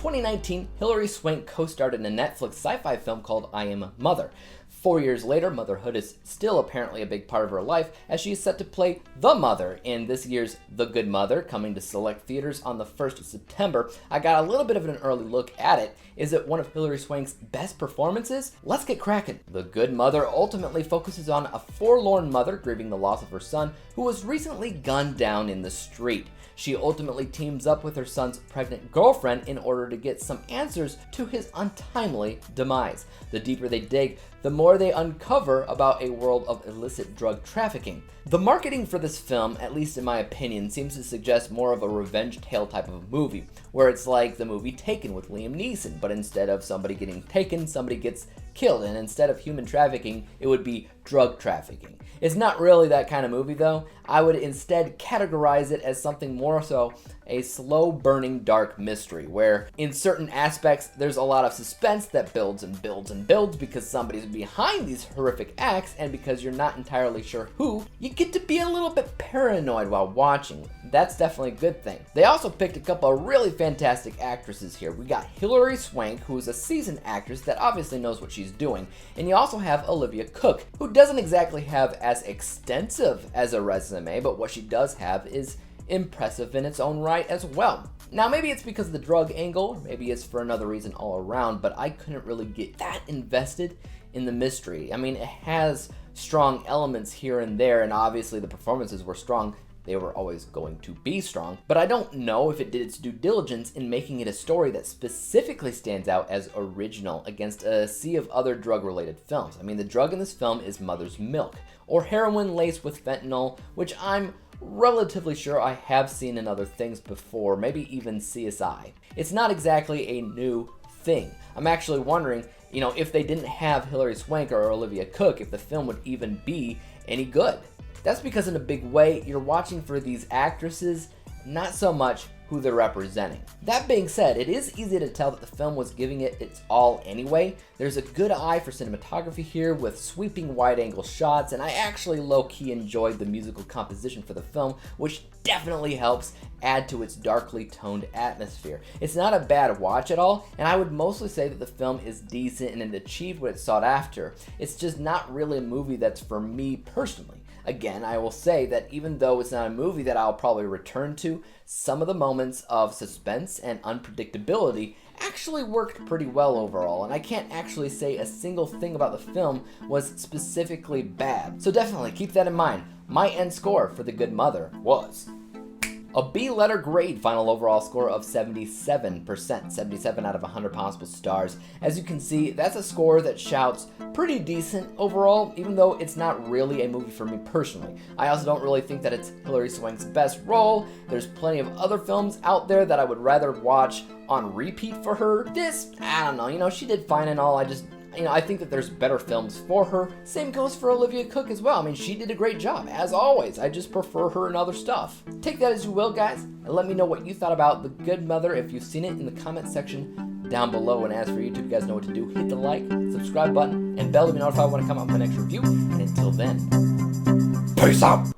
2019, Hilary Swank co-starred in a Netflix sci-fi film called I Am Mother. 4 years later, motherhood is still apparently a big part of her life, as she is set to play the mother in this year's The Good Mother, coming to select theaters on the 1st of September. I got a little bit of an early look at it. Is it one of Hilary Swank's best performances? Let's get cracking. The Good Mother ultimately focuses on a forlorn mother grieving the loss of her son, who was recently gunned down in the street. She ultimately teams up with her son's pregnant girlfriend in order to get some answers to his untimely demise. The deeper they dig, the more they uncover about a world of illicit drug trafficking. The marketing for this film, at least in my opinion, seems to suggest more of a revenge tale type of a movie, where it's like the movie Taken with Liam Neeson, but instead of somebody getting taken, somebody gets killed, and instead of human trafficking, it would be drug trafficking. It's not really that kind of movie though. I would instead categorize it as something more so a slow-burning dark mystery, where in certain aspects there's a lot of suspense that builds and builds and builds because somebody's behind these horrific acts, and because you're not entirely sure who, you get to be a little bit paranoid while watching. That's definitely a good thing. They also picked a couple of really fantastic actresses here. We got Hilary Swank, who's a seasoned actress that obviously knows what she's doing, and you also have Olivia Cooke, who doesn't exactly have as extensive as a resume, but what she does have is impressive in its own right as well. Now, maybe it's because of the drug angle, maybe it's for another reason all around, but I couldn't really get that invested in the mystery. I mean, it has strong elements here and there, and obviously the performances were strong. They were always going to be strong, but I don't know if it did its due diligence in making it a story that specifically stands out as original against a sea of other drug-related films. I mean, the drug in this film is mother's milk, or heroin laced with fentanyl, which I'm relatively sure I have seen in other things before, maybe even CSI. It's not exactly a new thing. I'm actually wondering, if they didn't have Hilary Swank or Olivia Cooke, if the film would even be any good. That's because in a big way, you're watching for these actresses, not so much who they're representing. That being said, it is easy to tell that the film was giving it its all anyway. There's a good eye for cinematography here with sweeping wide-angle shots, and I actually low-key enjoyed the musical composition for the film, which definitely helps add to its darkly toned atmosphere. It's not a bad watch at all, and I would mostly say that the film is decent and it achieved what it sought after. It's just not really a movie that's for me personally. Again, I will say that even though it's not a movie that I'll probably return to, some of the moments of suspense and unpredictability actually worked pretty well overall, and I can't actually say a single thing about the film was specifically bad. So definitely keep that in mind. My end score for The Good Mother was a B-letter grade, final overall score of 77%, 77 out of 100 possible stars. As you can see, that's a score that shouts pretty decent overall, even though it's not really a movie for me personally. I also don't really think that it's Hilary Swank's best role. There's plenty of other films out there that I would rather watch on repeat for her. This, I don't know, she did fine and all, I think that there's better films for her. Same goes for Olivia Cooke as well. I mean, she did a great job, as always. I just prefer her in other stuff. Take that as you will, guys, and let me know what you thought about The Good Mother if you've seen it in the comment section down below. And as for YouTube, you guys know what to do. Hit the like, subscribe button, and bell to be notified when I come out with my next review. And until then, peace out!